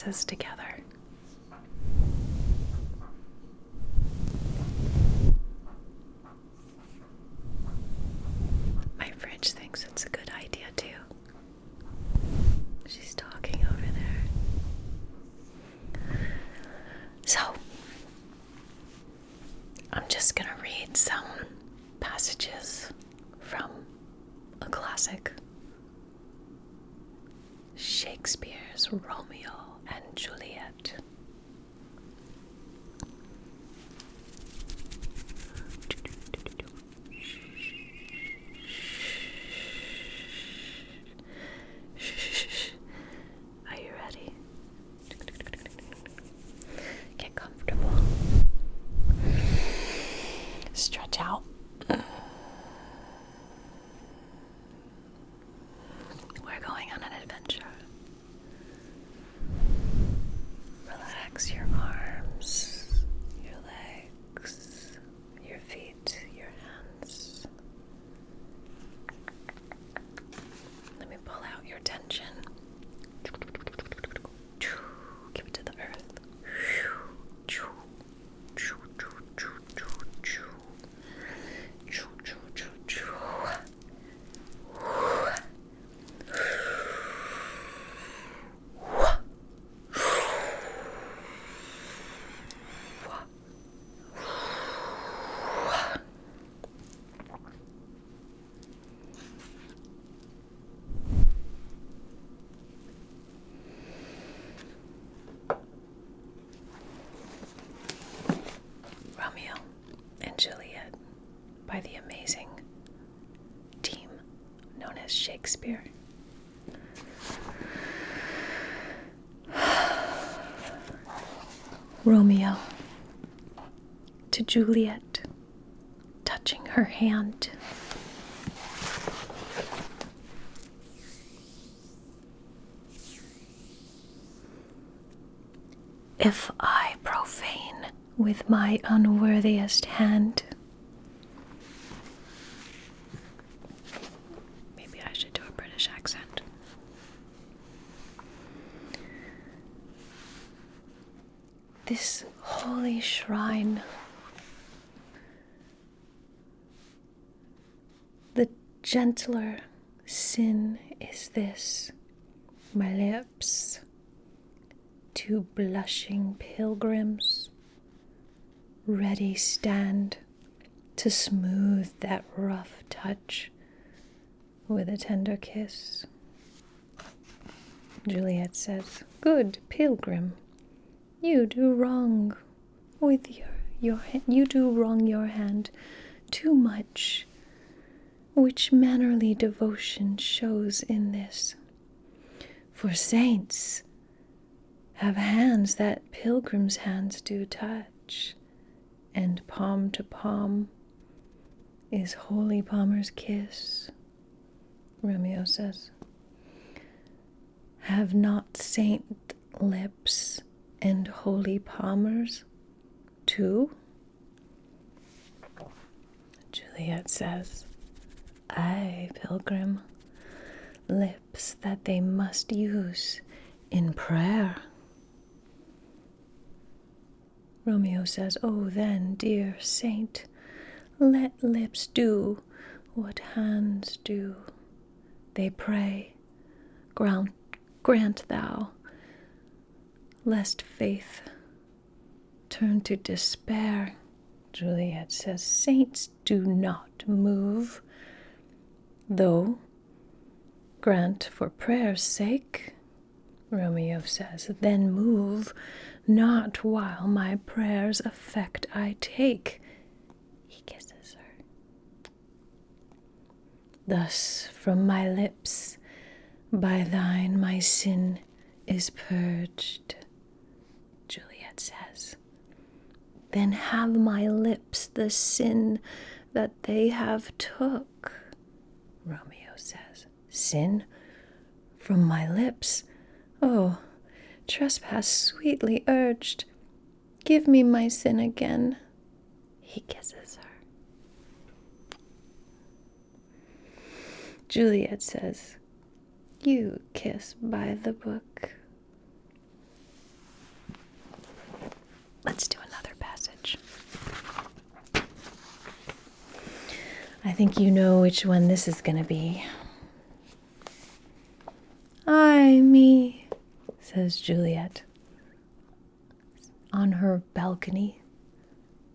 glasses together. My fridge thinks it's a good idea too. She's talking over there. So, I'm just gonna read some passages from a classic, Shakespeare's Romeo and Juliet. Are you ready? Get comfortable. Stretch out. We're going on an adventure. Relax your arms, your legs, your feet, your hands. Let me pull out your tension. Give it to the earth. Romeo and Juliet by the amazing team known as Shakespeare. Romeo to Juliet, touching her hand. If I profane with my unworthiest hand, maybe I should do a British accent. This holy shrine, the gentler sin is this, my lips, two blushing pilgrims, ready stand to smooth that rough touch with a tender kiss. Juliet says, "Good pilgrim, you do wrong with you do wrong your hand too much, which mannerly devotion shows in this. For saints have hands that pilgrims' hands do touch, and palm to palm is holy palmer's kiss." Romeo says, "Have not saint lips and holy palmers too?" Juliet says, "Aye, pilgrim, lips that they must use in prayer." Romeo says, "Oh then, dear saint, let lips do what hands do. They pray, grant thou, lest faith turn to despair." Juliet says, "Saints do not move, though grant for prayer's sake." Romeo says, "Then move not while my prayer's effect I take." He kisses her. "Thus from my lips by thine my sin is purged." Juliet says, "Then have my lips the sin that they have took." Romeo says, "Sin from my lips? Oh, trespass sweetly urged. Give me my sin again." He kisses her. Juliet says, "You kiss by the book." Let's do another passage. I think you know which one this is going to be. "Ay me," says Juliet on her balcony,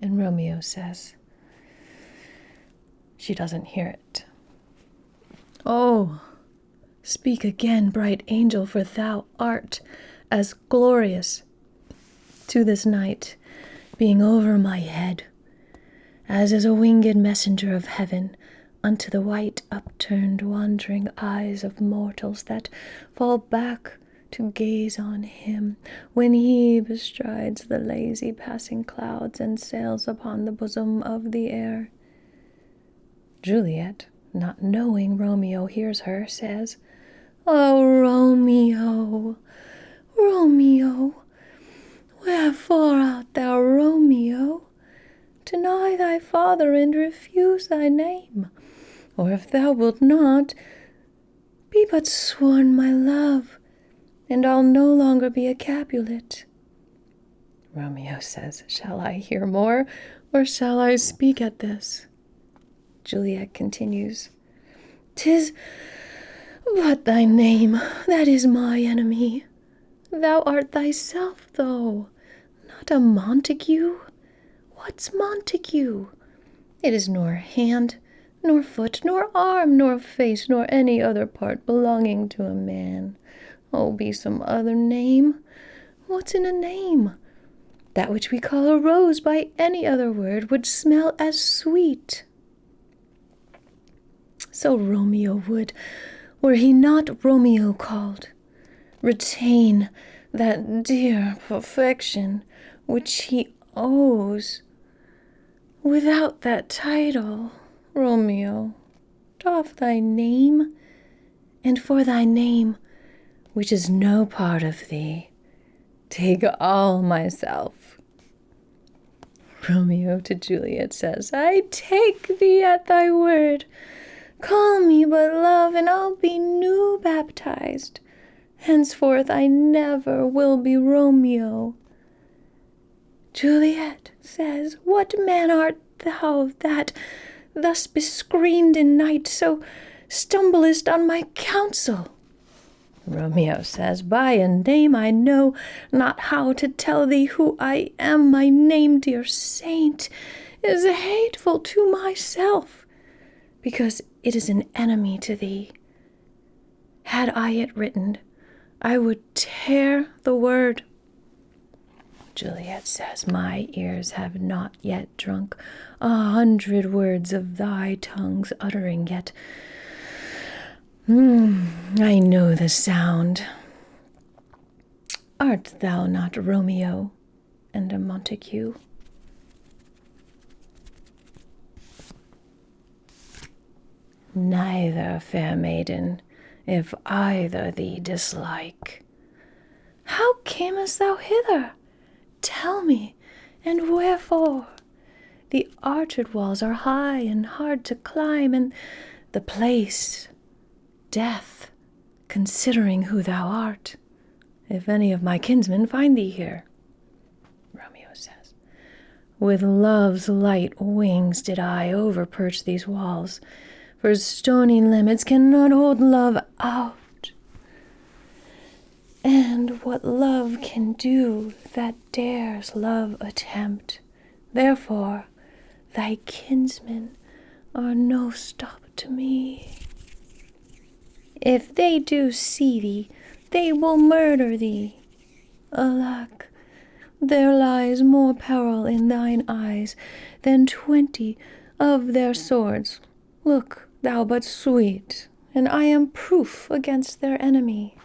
and Romeo says, she doesn't hear it. "Oh, speak again, bright angel, for thou art as glorious to this night, being over my head, as is a winged messenger of heaven unto the white upturned wandering eyes of mortals that fall back to gaze on him when he bestrides the lazy passing clouds and sails upon the bosom of the air." Juliet, not knowing Romeo hears her, says, "Oh, Romeo, Romeo, wherefore art thou Romeo? Deny thy father and refuse thy name, or if thou wilt not, be but sworn my love, and I'll no longer be a Capulet." Romeo says, "Shall I hear more, or shall I speak at this?" Juliet continues, "'Tis but thy name that is my enemy. Thou art thyself, though, not a Montague. What's Montague? It is nor hand, nor foot, nor arm, nor face, nor any other part belonging to a man. Oh, be some other name. What's in a name? That which we call a rose by any other word would smell as sweet. So Romeo would, were he not Romeo called, retain that dear perfection which he owes. Without that title, Romeo, doff thy name, and for thy name, which is no part of thee, take all myself." Romeo to Juliet says, "I take thee at thy word. Call me but love, and I'll be new baptized. Henceforth I never will be Romeo." Juliet says, "What man art thou that, thus bescreened in night, so stumblest on my counsel?" Romeo says, "By a name I know not how to tell thee who I am. My name, dear saint, is hateful to myself, because it is an enemy to thee. Had I it written, I would tear the word." Juliet says, "My ears have not yet drunk 100 words of thy tongue's uttering, yet I know the sound. Art thou not Romeo and a Montague?" "Neither, fair maiden, if either thee dislike." "How camest thou hither? Tell me, and wherefore? The orchard walls are high and hard to climb, and the place death, considering who thou art, if any of my kinsmen find thee here." Romeo says, "With love's light wings did I overperch these walls, for stony limits cannot hold love out. And what love can do, that dares love attempt. Therefore thy kinsmen are no stop to me. If they do see thee, they will murder thee. Alack, there lies more peril in thine eyes than 20 of their swords. Look thou but sweet, and I am proof against their enemy."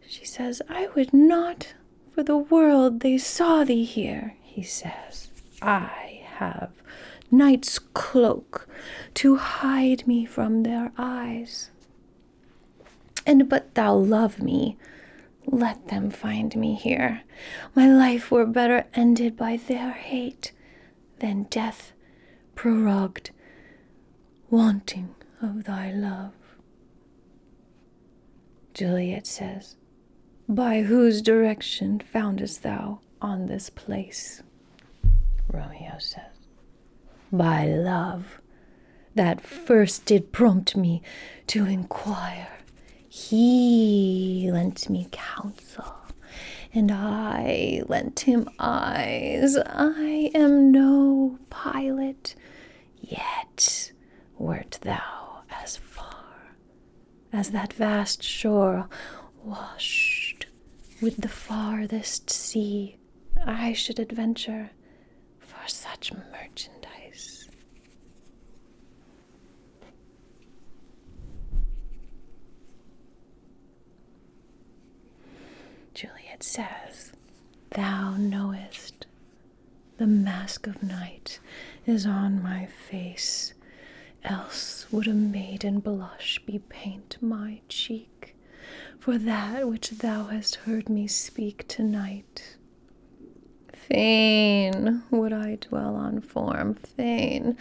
She says, "I would not for the world they saw thee here." He says, "I have night's cloak to hide me from their eyes. And but thou love me, let them find me here. My life were better ended by their hate than death prorogued, wanting of thy love." Juliet says, "By whose direction foundest thou on this place? Romeo says. By love, that first did prompt me to inquire. He lent me counsel, and I lent him eyes. I am no pilot, yet wert thou as far as that vast shore washed with the farthest sea. I should adventure for such merchandise. Juliet says, Thou knowest the mask of night is on my face, else would a maiden blush bepaint my cheek for that which thou hast heard me speak tonight. Fain would I dwell on form, fain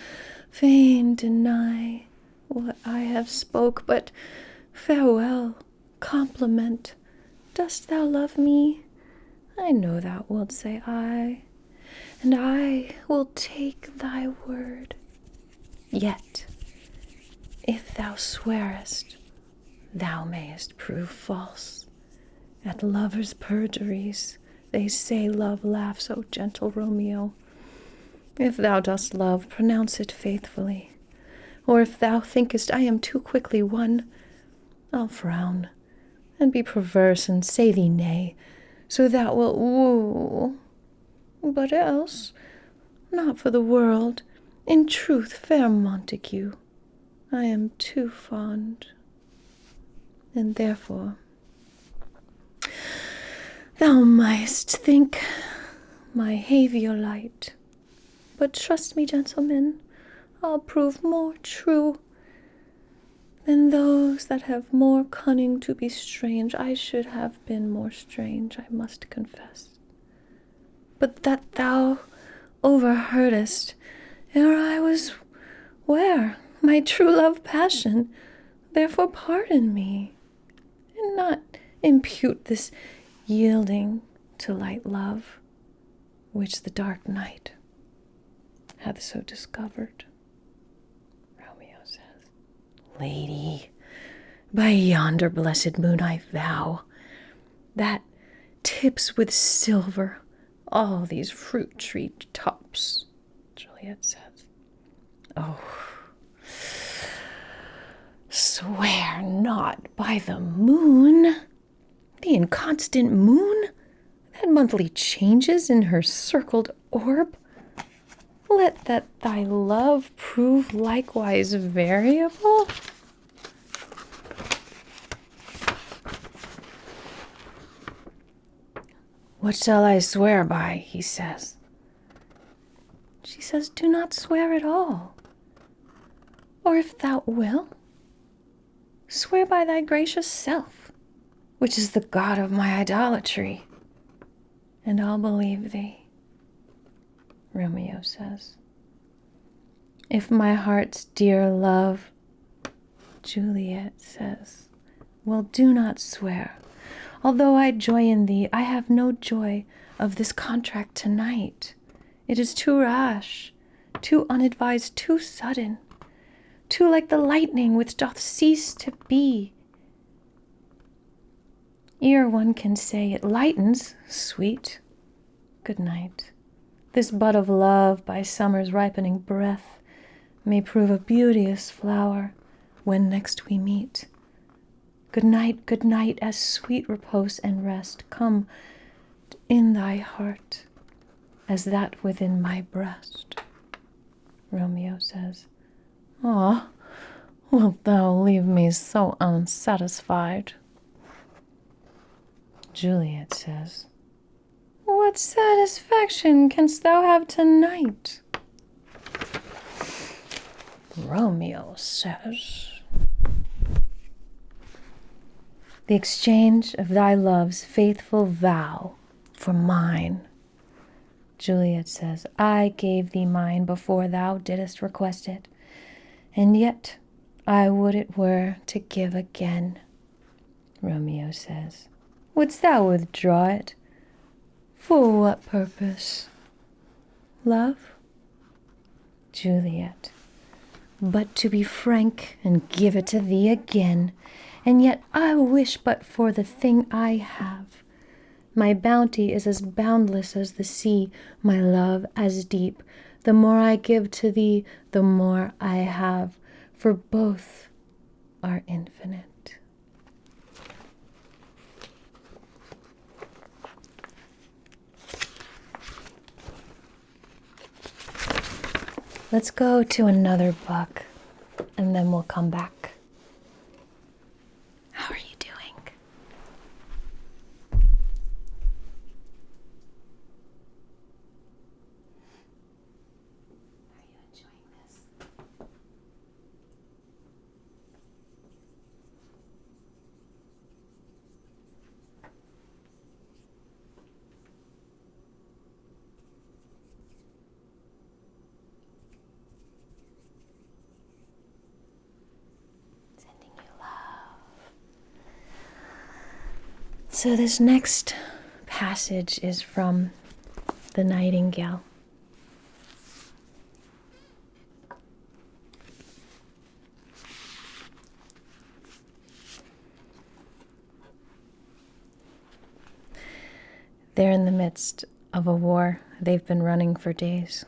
deny what I have spoke, but farewell, compliment. Dost thou love me? I know thou wilt say aye, and I will take thy word. Yet, if thou swearest, thou mayest prove false. At lovers' perjuries, they say love laughs, O gentle Romeo. If thou dost love, pronounce it faithfully. Or if thou thinkest I am too quickly won, I'll frown and be perverse and say thee nay, so thou wilt woo. But else, not for the world, in truth, fair Montague, I am too fond, and therefore thou mightst think my haviour light. But trust me, gentlemen, I'll prove more true than those that have more cunning to be strange. I should have been more strange, I must confess. But that thou overheardest, ere I was where my true love passion, therefore pardon me, and not impute this yielding to light love, which the dark night hath so discovered. Romeo says, Lady, by yonder blessed moon I vow, that tips with silver all these fruit tree tops. Juliet says, Oh, swear not by the moon, the inconstant moon, that monthly changes in her circled orb. Let that thy love prove likewise variable. What shall I swear by? He says. She says, Do not swear at all. Or if thou wilt, swear by thy gracious self, which is the god of my idolatry, and I'll believe thee. Romeo says, If my heart's dear love, Juliet says, Well, do not swear. Although I joy in thee, I have no joy of this contract tonight. It is too rash, too unadvised, too sudden, too like the lightning which doth cease to be. Ere one can say it lightens, sweet, good night. This bud of love by summer's ripening breath may prove a beauteous flower when next we meet. Good night, as sweet repose and rest come in thy heart as that within my breast. Romeo says, Ah, wilt thou leave me so unsatisfied? Juliet says, What satisfaction canst thou have tonight? Romeo says, The exchange of thy love's faithful vow for mine. Juliet says, I gave thee mine before thou didst request it, and yet I would it were to give again. Romeo says, Wouldst thou withdraw it For what purpose? Love? Juliet. But to be frank and give it to thee again, and yet I wish but for the thing I have. My bounty is as boundless as the sea, my love as deep. The more I give to thee, the more I have, for both are infinite. Let's go to another book, and then we'll come back. How are you doing? Are you enjoying this? Sending you love. So this next passage is from the Nightingale. They're in the midst of a war they've been running for days.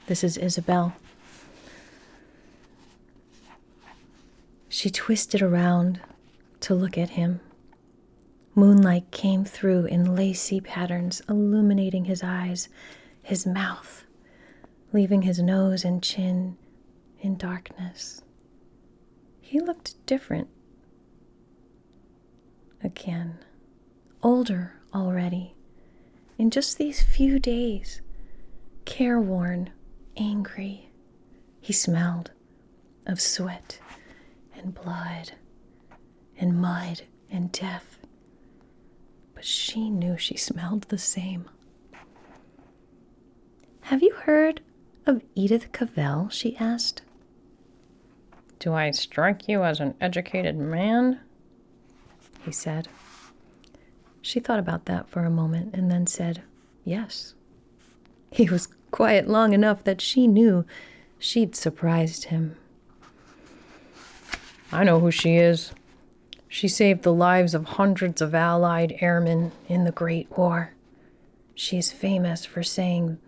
This is Isabel. She twisted around to look at him. Moonlight came through in lacy patterns, illuminating his eyes, his mouth, leaving his nose and chin in darkness. He looked different. Again, older already, in just these few days, careworn, angry. He smelled of sweat and blood and mud and death. But she knew she smelled the same. Have you heard of Edith Cavell? She asked. Do I strike you as an educated man? He said. She thought about that for a moment and then said, yes. He was quiet long enough that she knew she'd surprised him. I know who she is. She saved the lives of hundreds of Allied airmen in the Great War. She's famous for saying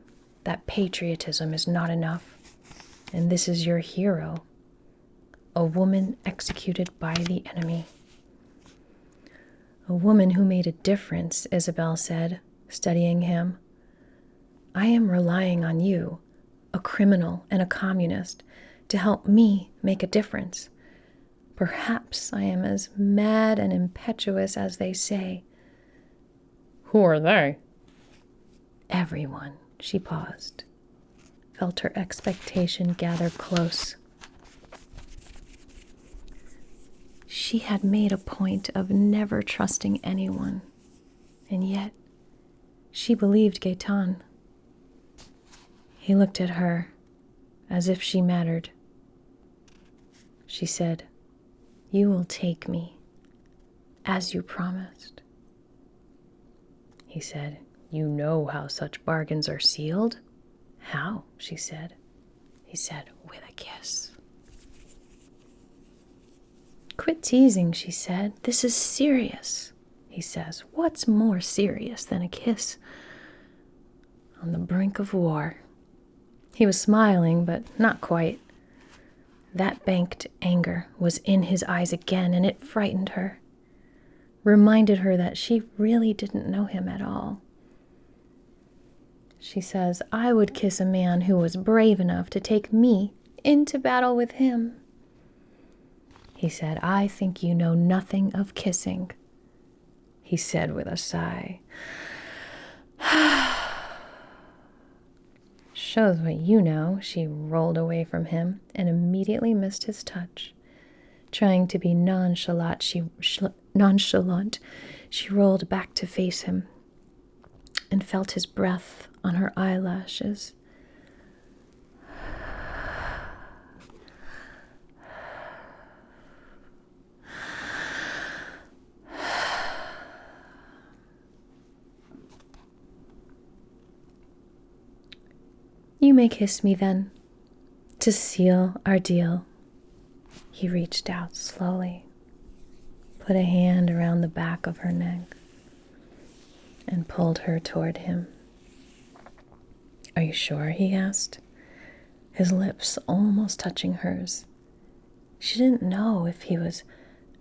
that patriotism is not enough, and this is your hero, a woman executed by the enemy. A woman who made a difference, Isabel said, studying him. I am relying on you, a criminal and a communist, to help me make a difference. Perhaps I am as mad and impetuous as they say. Who are they? Everyone. She paused, felt her expectation gather close. She had made a point of never trusting anyone, and yet she believed Gaetan. He looked at her as if she mattered. She said, you will take me, as you promised. He said, you know how such bargains are sealed? How? She said. He said, with a kiss. Quit teasing, she said. This is serious. He says, what's more serious than a kiss on the brink of war? He was smiling, but not quite. That banked anger was in his eyes again, and it frightened her, reminded her that she really didn't know him at all. She says, I would kiss a man who was brave enough to take me into battle with him. He said, I think you know nothing of kissing. He said with a sigh, shows what you know. She rolled away from him and immediately missed his touch. Trying to be nonchalant, she rolled back to face him and felt his breath on her eyelashes. You may kiss me then, to seal our deal. He reached out slowly, put a hand around the back of her neck, and pulled her toward him. Are you sure? He asked, his lips almost touching hers. She didn't know if he was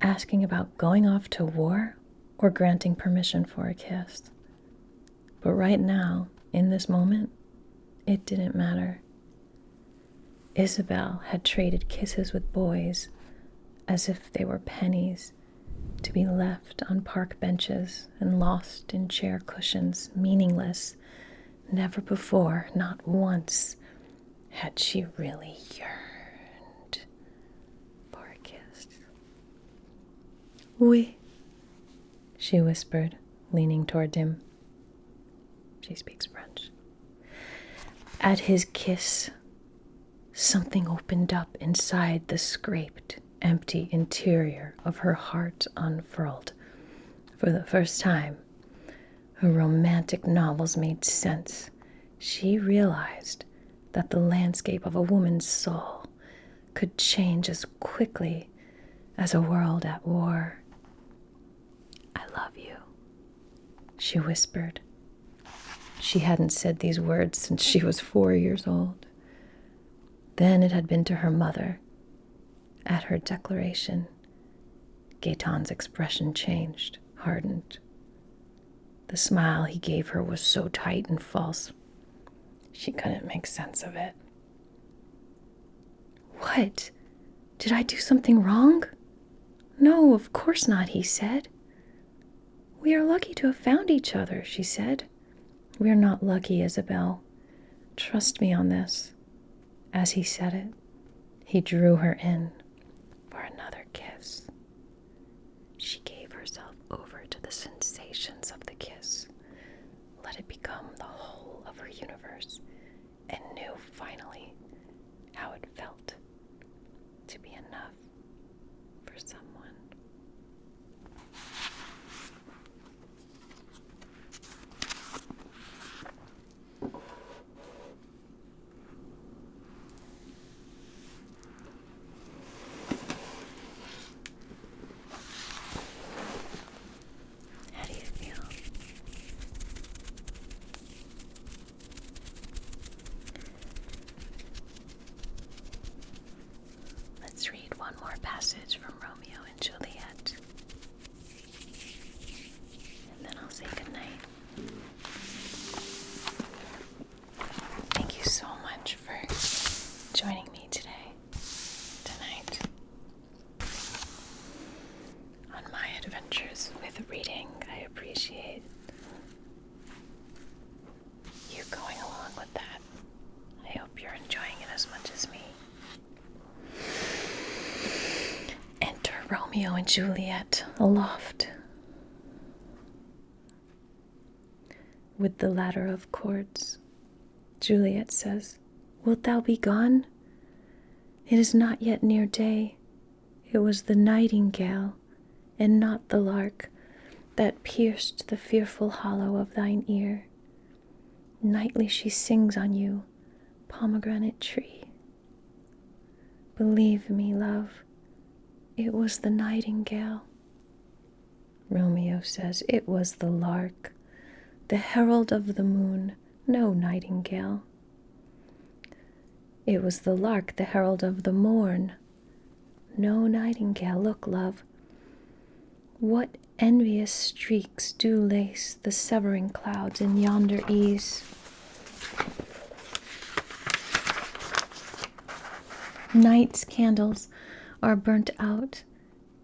asking about going off to war or granting permission for a kiss. But right now, in this moment, it didn't matter. Isabel had traded kisses with boys as if they were pennies, to be left on park benches and lost in chair cushions, meaningless. Never before, not once, had she really yearned for a kiss. Oui, she whispered, leaning toward him. She speaks French. At his kiss, something opened up inside the scraped, empty interior of her heart unfurled. For the first time, her romantic novels made sense. She realized that the landscape of a woman's soul could change as quickly as a world at war. I love you, she whispered. She hadn't said these words since she was 4 years old. Then it had been to her mother. At her declaration, Gaetan's expression changed, hardened. The smile he gave her was so tight and false, she couldn't make sense of it. What? Did I do something wrong? No, of course not, he said. We are lucky to have found each other, she said. We are not lucky, Isabel. Trust me on this. As he said it, he drew her in for another kiss. She gave herself over to the sensations of the kiss, let it become the whole of her universe, and knew finally how it felt to be enough for someone. Let's read one more passage from Romeo and Juliet, and then I'll say goodnight. Thank you so much for joining me tonight, on my adventures with reading. I appreciate you going along with that. I hope you're enjoying it as much as me. Enter Romeo and Juliet aloft, with the ladder of chords. Juliet says, Wilt thou be gone? It is not yet near day. It was the nightingale, and not the lark, that pierced the fearful hollow of thine ear. Nightly she sings on you, pomegranate tree. Believe me, love, it was the nightingale. Romeo says, It was the lark, the herald of the moon, no nightingale. It was the lark, the herald of the morn, no nightingale. Look, love, what envious streaks do lace the severing clouds in yonder ease. Night's candles are burnt out,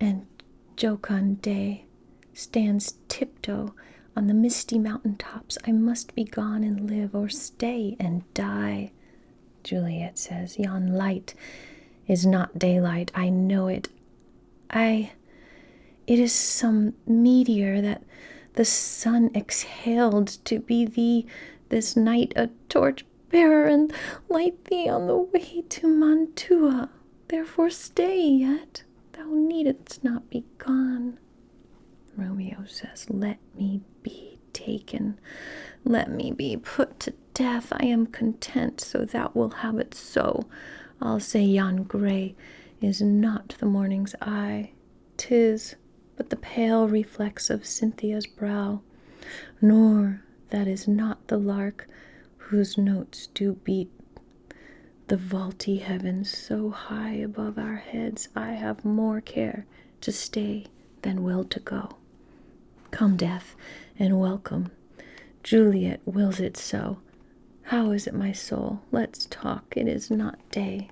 and jocund day stands tiptoe on the misty mountain tops. I must be gone and live, or stay and die. Juliet says, Yon light is not daylight. I know it. It is some meteor that the sun exhaled to be thee this night, a torch bearer, and light thee on the way to Mantua. Therefore stay yet, thou needest not be gone. Romeo says, Let me be taken Let me be put to death. I am content, so thou wilt have it so. I'll say yon grey is not the morning's eye. 'Tis but the pale reflex of Cynthia's brow, nor that is not the lark whose notes do beat the vaulty heavens so high above our heads. I have more care to stay than will to go. Come, death, and welcome. Juliet wills it so. How is it, my soul? Let's talk. It is not day.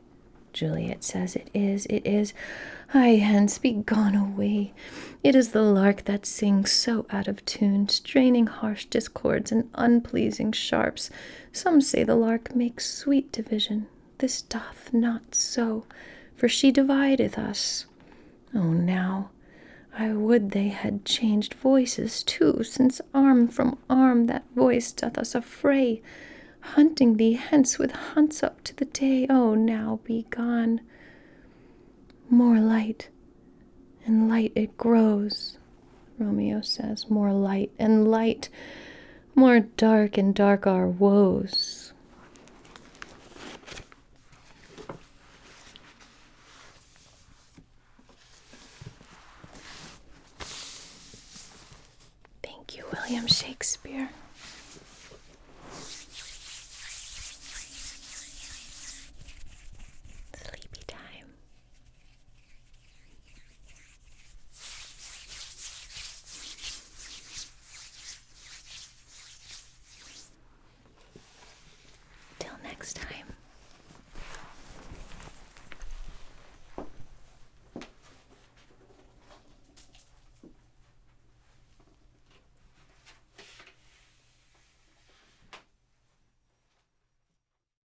Juliet says it is, it is. Ay, hence, be gone away. It is the lark that sings so out of tune, straining harsh discords and unpleasing sharps. Some say the lark makes sweet division. This doth not so, for she divideth us. Oh, now, I would they had changed voices too, since arm from arm that voice doth us affray, hunting thee hence with hunts up to the day. Oh, now be gone. More light, and light it grows, Romeo says. More light and light, more dark and dark our woes. Thank you, William Shakespeare. Sleepy time. Till next time.